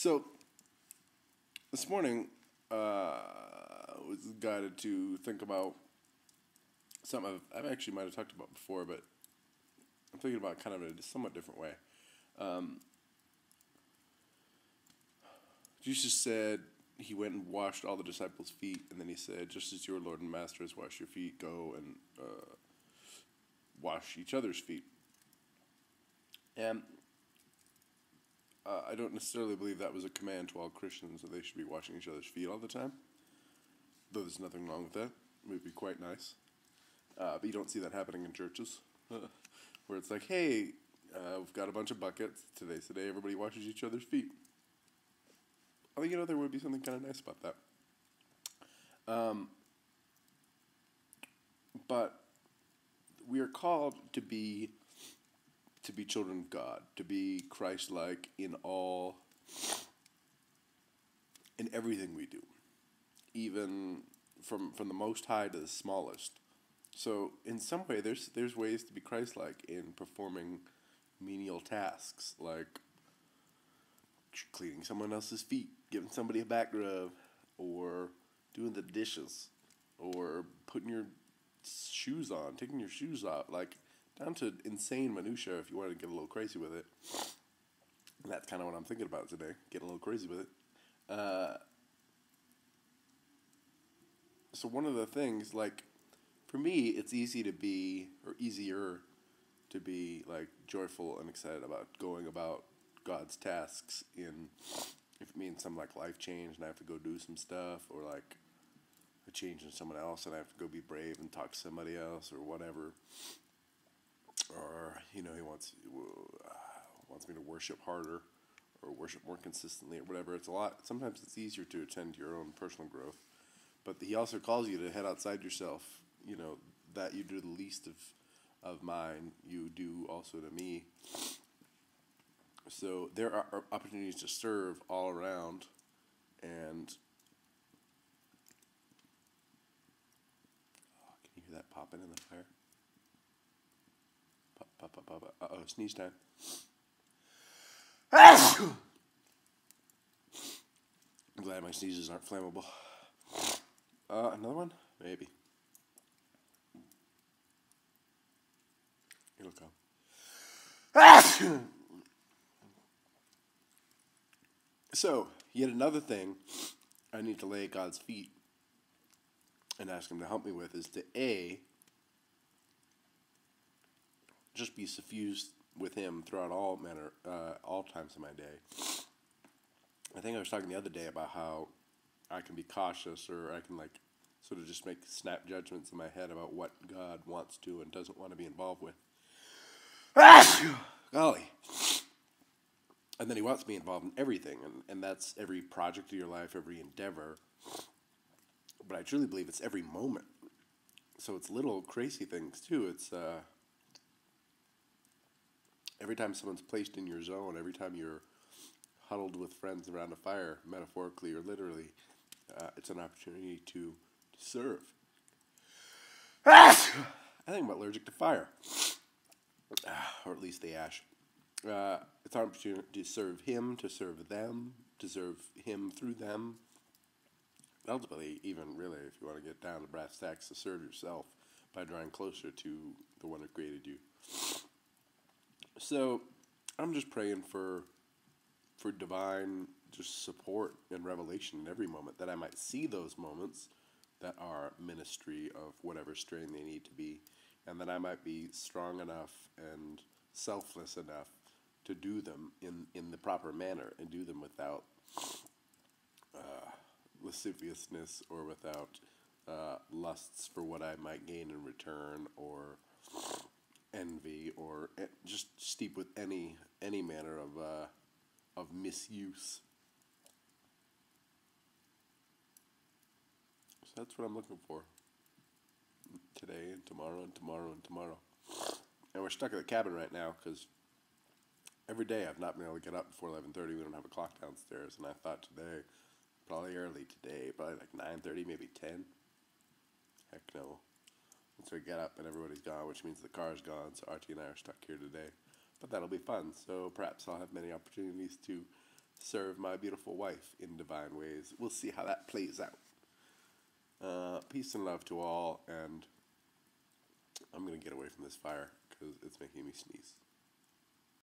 So, this morning, was guided to think about something I've actually might have talked about before, but I'm thinking about it kind of in a somewhat different way. Jesus said he went and washed all the disciples' feet, and then he said, just as your Lord and Master has washed your feet, go and wash each other's feet. And I don't necessarily believe that was a command to all Christians that they should be washing each other's feet all the time, though there's nothing wrong with that. It would be quite nice. But you don't see that happening in churches, where it's like, hey, we've got a bunch of buckets. Today's the day everybody washes each other's feet. I think, there would be something kind of nice about that. But we are called to be children of God, to be Christ-like in everything we do, even from the most high to the smallest. So in some way, there's ways to be Christ-like in performing menial tasks, like cleaning someone else's feet, giving somebody a back rub, or doing the dishes, or putting your shoes on, taking your shoes off, like down to insane minutia if you want to get a little crazy with it. And that's kind of what I'm thinking about today, getting a little crazy with it. So one of the things, like, for me, it's easier to be, like, joyful and excited about going about God's tasks if it means some, like, life change and I have to go do some stuff, or, like, a change in someone else and I have to go be brave and talk to somebody else or whatever. Or, he wants me to worship harder or worship more consistently or whatever. Sometimes it's easier to attend to your own personal growth. But he also calls you to head outside yourself, that you do the least of mine, you do also to me. So there are opportunities to serve all around, and can you hear that popping in the fire? Pop, pop, pop, pop. Uh-oh, sneeze time. I'm glad my sneezes aren't flammable. Another one? Maybe. It'll come. So, yet another thing I need to lay at God's feet and ask him to help me with is to just be suffused with him throughout all times of my day. I think I was talking the other day about how I can be cautious, or I can, like, sort of just make snap judgments in my head about what God wants to and doesn't want to be involved with. Golly. And then he wants me involved in everything, and that's every project of your life, every endeavor. But I truly believe it's every moment. So it's little crazy things, too. It's every time someone's placed in your zone, every time you're huddled with friends around a fire, metaphorically or literally, it's an opportunity to serve. I think I'm allergic to fire, or at least the ash. It's an opportunity to serve him, to serve them, to serve him through them. Ultimately, even really, if you want to get down to brass tacks, to serve yourself by drawing closer to the one who created you. So, I'm just praying for divine just support and revelation in every moment, that I might see those moments that are ministry of whatever strain they need to be, and that I might be strong enough and selfless enough to do them in the proper manner, and do them without lasciviousness or without lusts for what I might gain in return, or envy, or just steep with any manner of misuse. So that's what I'm looking for today and tomorrow and tomorrow and tomorrow. And we're stuck at the cabin right now because every day I've not been able to get up before 11:30. We don't have a clock downstairs, and I thought today, probably early today, probably like 9:30, maybe 10. Heck no. And so we get up and everybody's gone, which means the car's gone, so Archie and I are stuck here today. But that'll be fun, so perhaps I'll have many opportunities to serve my beautiful wife in divine ways. We'll see how that plays out. Peace and love to all, and I'm going to get away from this fire because it's making me sneeze.